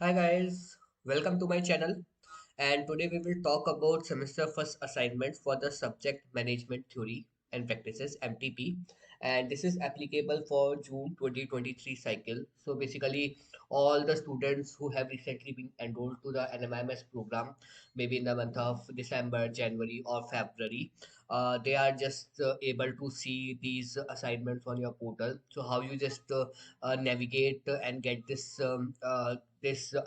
Hi guys, welcome to my channel. And today we will talk about semester first assignment for the subject management theory and practices MTP, and this is applicable for June 2023 cycle. So basically all the students who have recently been enrolled to the NMIMS program, maybe in the month of December, January or February, they are just able to see these assignments on your portal. So how you just navigate and get this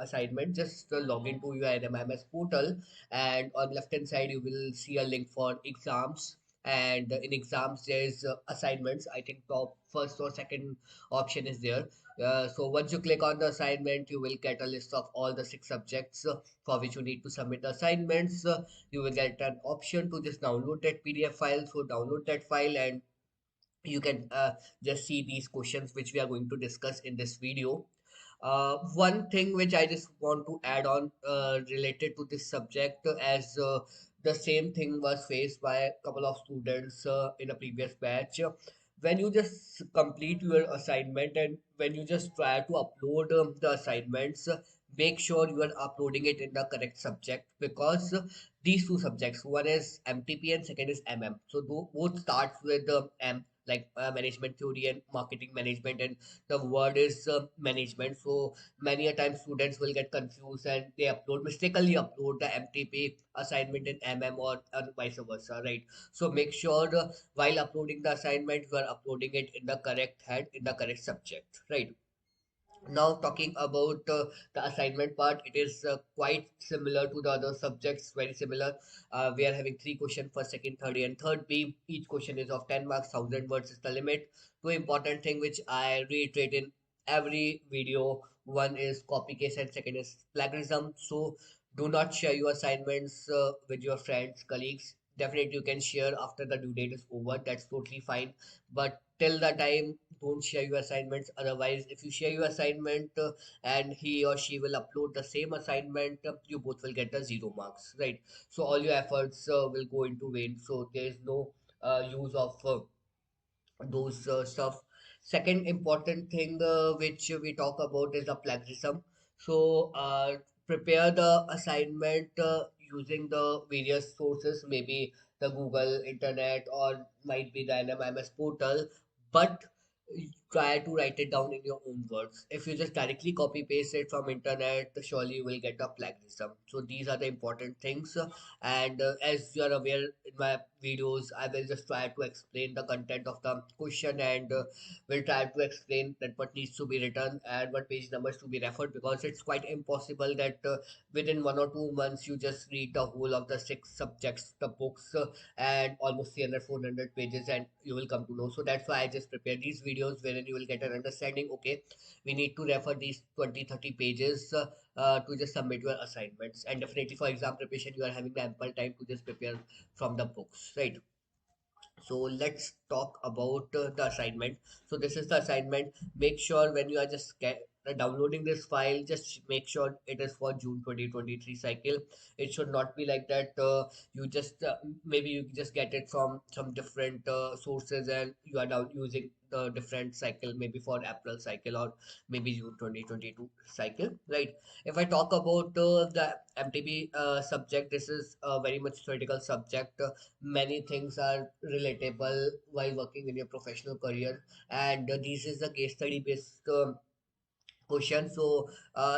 assignment, just log into your NMIMS portal, and on left hand side you will see a link for exams. And in exams there is assignments. I think top first or second option is there. So once you click on the assignment, you will get a list of all the six subjects for which you need to submit the assignments. You will get an option to just download that PDF file. So download that file, and you can just see these questions which we are going to discuss in this video. One thing which I just want to add on related to this subject, as the same thing was faced by a couple of students in a previous batch. When you just complete your assignment and when you just try to upload the assignments, make sure you are uploading it in the correct subject, because these two subjects, one is MTP and second is So both starts with M, like management theory and marketing management, and the word is management. So many a time students will get confused and they mistakenly upload the MTP assignment in or vice versa, right? So make sure while uploading the assignment, you are uploading it in the correct head, in the correct subject, right? Now talking about the assignment part, it is quite similar to the other subjects, very similar. We are having three questions: first, second, third A, and third B. Each question is of 10 marks. 1,000 words is the limit. Two important thing which I reiterate in every video: one is copy case and second is plagiarism. So do not share your assignments with your friends, colleagues. Definitely you can share after the due date is over, that's totally fine, but till the time, don't share your assignments. Otherwise, if you share your assignment and he or she will upload the same assignment, you both will get the 0 marks, right? So all your efforts will go into vain. So there is no use of those stuff. Second important thing which we talk about is the plagiarism. So prepare the assignment using the various sources, maybe the Google, internet, or might be the NMIMS portal, but try to write it down in your own words. If you just directly copy paste it from internet, surely you will get a plagiarism. So these are the important things. And as you are aware, in my videos I will just try to explain the content of the question, and will try to explain that what needs to be written and what page numbers to be referred, because it's quite impossible that within 1 or 2 months you just read the whole of the six subjects, the books, and almost 300 400 pages, and you will come to know. So that's why I just prepare these videos wherein you will get an understanding. Okay, we need to refer these 20 30 pages to just submit your assignments, and definitely for exam preparation you are having the ample time to just prepare from the books, right? So let's talk about the assignment. So this is the assignment. Make sure when you are just downloading this file, just make sure it is for June 2023 cycle. It should not be like that you just maybe you just get it from some different sources, and you are down using the different cycle, maybe for April cycle or maybe June 2022 cycle, right? If I talk about the MTB subject, this is a very much theoretical subject. Many things are relatable while working in your professional career, and this is a case study based question. So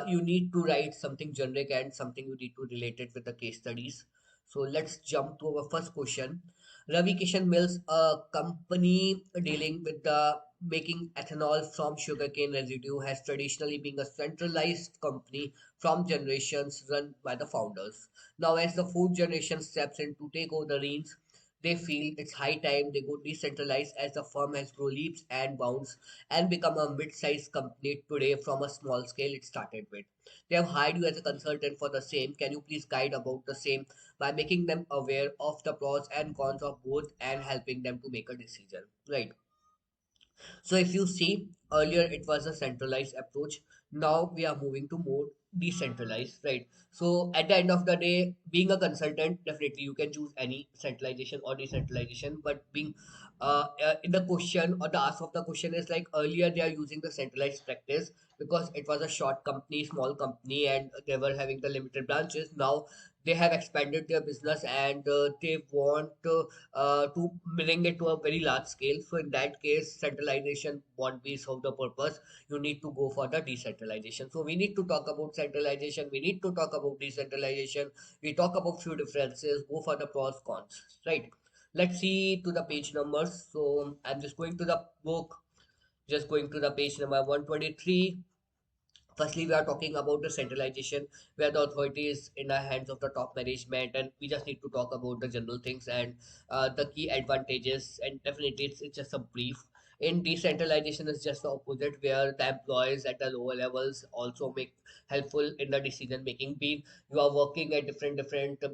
you need to write something generic and something you need to relate it with the case studies. So let's jump to our first question. Ravi Kishan Mills, a company dealing with the making ethanol from sugarcane residue, has traditionally been a centralized company from generations run by the founders. Now, as the fourth generation steps in to take over the reins, they feel it's high time they go decentralized, as the firm has grown leaps and bounds and become a mid-sized company today from a small scale it started with. They have hired you as a consultant for the same. Can you please guide about the same by making them aware of the pros and cons of both and helping them to make a decision? Right. So if you see, earlier it was a centralized approach. Now we are moving to more decentralized, right? So at the end of the day, being a consultant, definitely you can choose any centralization or decentralization. But being in the question or the ask of the question is like, earlier they are using the centralized practice. because it was a short company, small company, and they were having the limited branches. Now they have expanded their business, and they want to bring it to a very large scale. So in that case, centralization won't be solve the purpose. You need to go for the decentralization. So we need to talk about centralization. We need to talk about decentralization. We talk about few differences. Go for the pros cons. Right. Let's see to the page numbers. So I'm just going to the book. Just going to the page number 123. Firstly, we are talking about the centralization, where the authority is in the hands of the top management, and we just need to talk about the general things and the key advantages. And definitely, it's just a brief. In decentralization, is just the opposite, where the employees at the lower levels also make helpful in the decision making. Being you are working at different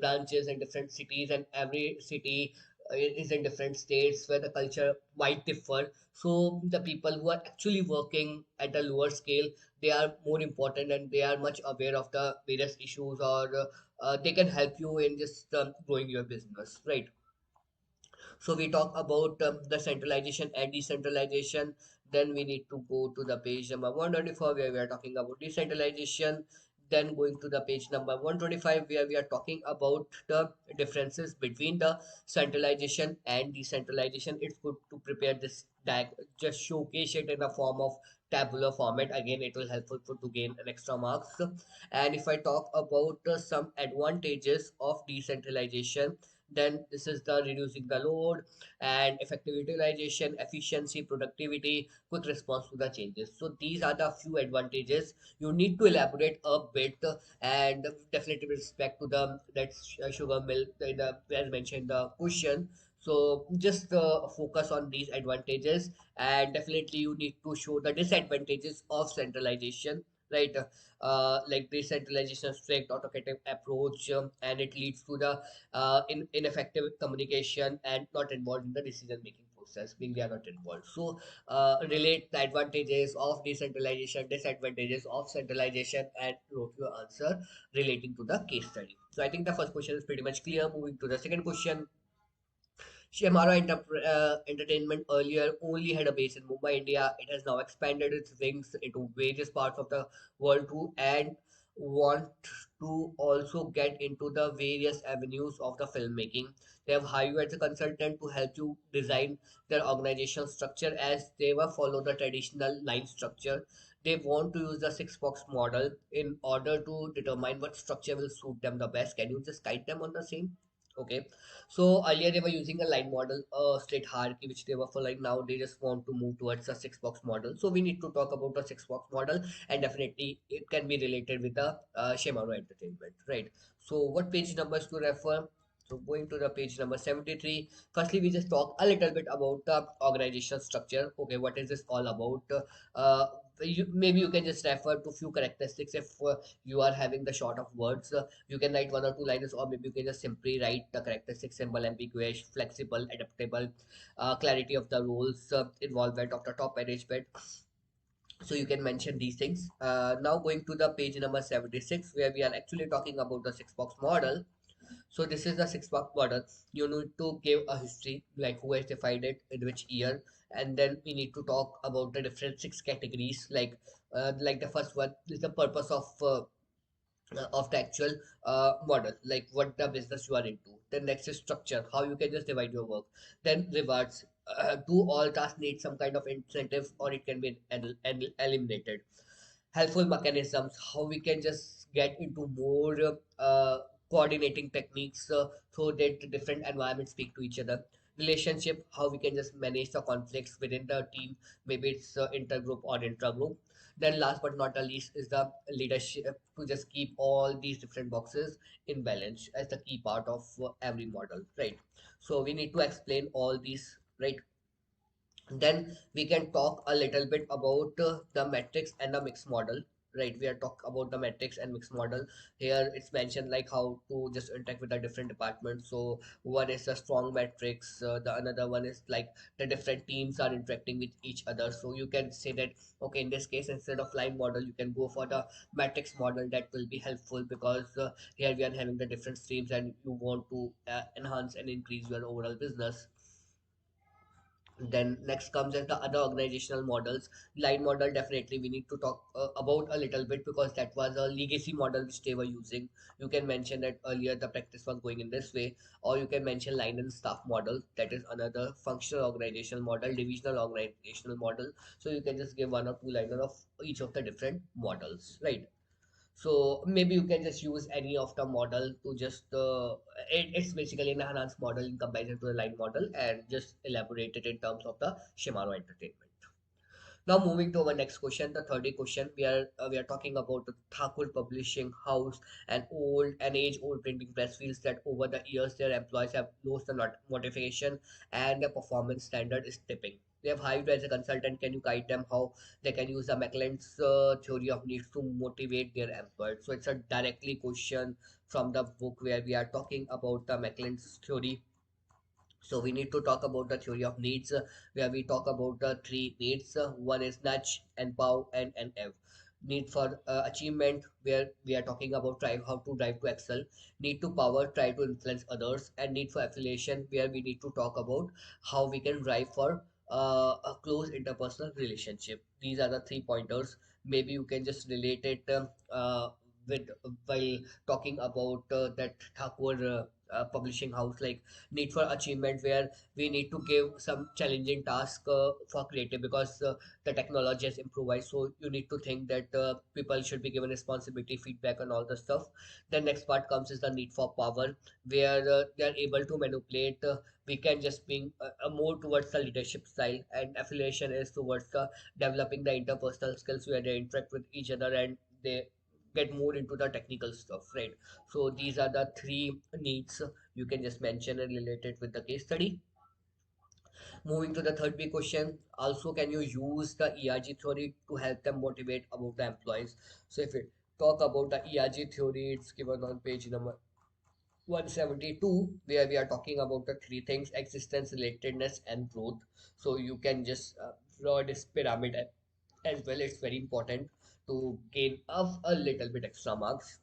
branches in different cities, and every city is in different states where the culture might differ. So the people who are actually working at the lower scale, they are more important and they are much aware of the various issues, or they can help you in just growing your business, right? So we talk about the centralization and decentralization. Then we need to go to the page number 124, where we are talking about decentralization. Then going to the page number 125, where we are talking about the differences between the centralization and decentralization. It's good to prepare this just showcase it in the form of tabular format. Again, it will helpful for to gain an extra marks. And if I talk about some advantages of decentralization, then this is the reducing the load and effective utilization, efficiency, productivity, quick response to the changes. So these are the few advantages. You need to elaborate a bit, and definitely with respect to the that sugar mill, as mentioned the question. So just focus on these advantages, and definitely you need to show the disadvantages of centralization, right? Like decentralization, strict autocratic approach, and it leads to the ineffective communication and not involved in the decision making process, being they are not involved. So relate the advantages of decentralization, disadvantages of centralization, and wrote your answer relating to the case study. So I think the first question is pretty much clear. Moving to the second question. Shemara Entertainment earlier only had a base in Mumbai, India. It has now expanded its wings into various parts of the world too, and want to also get into the various avenues of the filmmaking. They have hired you as a consultant to help you design their organizational structure, as they will follow the traditional line structure. They want to use the six box model in order to determine what structure will suit them the best. Can you just guide them on the same? Okay. So earlier they were using a line model, a straight hierarchy, which they were following. Now they just want to move towards a six box model. So we need to talk about the six box model, and definitely it can be related with the Shimano Entertainment, right? So what page numbers to refer? So going to the page number 73. Firstly, we just talk a little bit about the organizational structure. Okay, what is this all about? Uh, maybe you can just refer to few characteristics if you are having the short of words. You can write one or two lines, or maybe you can just simply write the characteristic, simple, ambiguous, flexible, adaptable, clarity of the rules, involvement of the top management. So you can mention these things. Now going to the page number 76, where we are actually talking about the six box model. So this is the six box model. You need to give a history, like who has defined it, in which year, and then we need to talk about the different six categories. Like the first one is the purpose of the actual model, like what the business you are into. Then next is structure, how you can just divide your work. Then rewards, do all tasks need some kind of incentive, or it can be eliminated. Helpful mechanisms, how we can just get into more coordinating techniques, so that the different environments speak to each other. Relationship, how we can just manage the conflicts within the team, maybe it's intergroup or intragroup. Then last but not the least is the leadership, to just keep all these different boxes in balance as the key part of every model, right? So we need to explain all these, right? Then we can talk a little bit about the metrics and the mixed model, right? We are talk about the metrics and mixed model. Here it's mentioned like how to just interact with the different departments. So one is the strong metrics, the another one is like the different teams are interacting with each other. So you can say that, okay, in this case, instead of line model, you can go for the metrics model. That will be helpful because here we are having the different streams, and you want to enhance and increase your overall business. Then next comes as the other organizational models. Line model, definitely we need to talk about a little bit, because that was a legacy model which they were using. You can mention that earlier the practice was going in this way, or you can mention line and staff model. That is another functional organizational model, divisional organizational model. So you can just give one or two liner of each of the different models, right? So maybe you can just use any of the model to just it's basically an enhanced model in comparison to the line model, and just elaborate it in terms of the Shimano entertainment. Now moving to our next question, the 30 question, we are talking about the Thakur Publishing House, an age-old printing press feels that over the years their employees have lost the motivation and their performance standard is tipping. They have hired you as a consultant. Can you guide them how they can use the McLean's theory of needs to motivate their employees? So it's a directly question from the book where we are talking about the McLean's theory. So we need to talk about the theory of needs, where we talk about the three needs. One is nudge, empower, and NF. Need for achievement, where we are talking about drive, how to drive to excel. Need to power, try to influence others. And need for affiliation, where we need to talk about how we can drive for a close interpersonal relationship. These are the 3 pointers. Maybe you can just relate it with while talking about that Thakur publishing house, like need for achievement, where we need to give some challenging task for creative, because the technology has improvised, so you need to think that people should be given responsibility, feedback, and all the stuff. The next part comes is the need for power, where they are able to manipulate. We can just bring more towards the leadership style, and affiliation is towards the developing the interpersonal skills, where they interact with each other and they get more into the technical stuff, right? So these are the three needs you can just mention and relate it with the case study. Moving to the third big question, also can you use the ERG theory to help them motivate about the employees? So if we talk about the ERG theory, it's given on page number 172, where we are talking about the three things: existence, relatedness, and growth. So you can just draw this pyramid as well. It's very important to gain a little bit extra marks.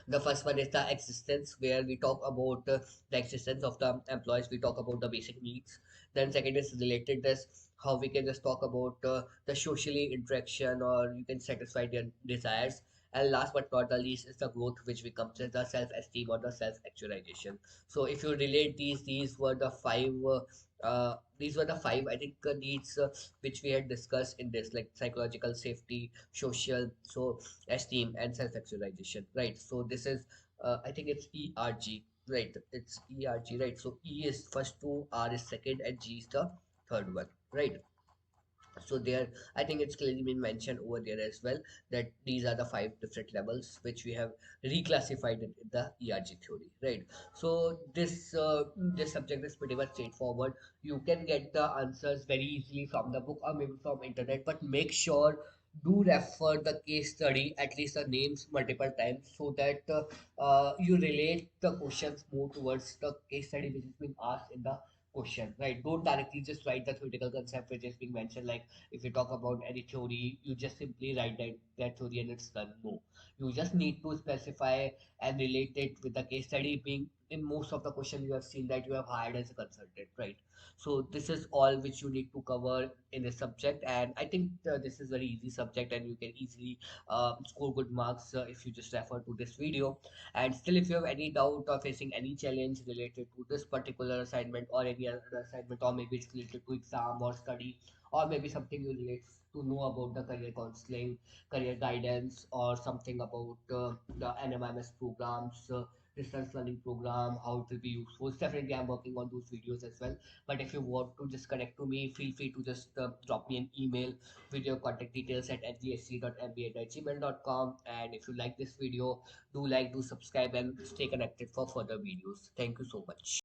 The first one is the existence, where we talk about the existence of the employees. We talk about the basic needs. Then second is relatedness, how we can just talk about the socially interaction, or you can satisfy their desires. And last but not the least is the growth, which becomes as the self-esteem or the self-actualization. So if you relate these were the five, I think, needs which we had discussed in this, like psychological safety, social, so esteem, and self-actualization, right? So this is I think it's ERG, right? It's ERG, right? So E is first two, R is second, and G is the third one, right? So there, I think it's clearly been mentioned over there as well, that these are the five different levels which we have reclassified in the ERG theory, right? So this subject is pretty much straightforward. You can get the answers very easily from the book or maybe from internet, but make sure do refer the case study, at least the names, multiple times, so that you relate the questions more towards the case study which is being asked in the question, right? Don't directly just write the theoretical concept which is being mentioned. Like if you talk about any theory, you just simply write that theory and it's done. No, you just need to specify and relate it with the case study. Being in most of the question, you have seen that you have hired as a consultant, right? So this is all which you need to cover in this subject, and I think this is very easy subject, and you can easily score good marks if you just refer to this video. And still, if you have any doubt or facing any challenge related to this particular assignment or any other assignment, or maybe it's related to exam or study, or maybe something you relate to know about the career counseling, career guidance, or something about the NMIMS programs, distance learning program, how it will be useful. Definitely, I'm working on those videos as well. But if you want to just connect to me, feel free to just drop me an email with your contact details at ngasc.mba@gmail.com. And if you like this video, do like, do subscribe, and stay connected for further videos. Thank you so much.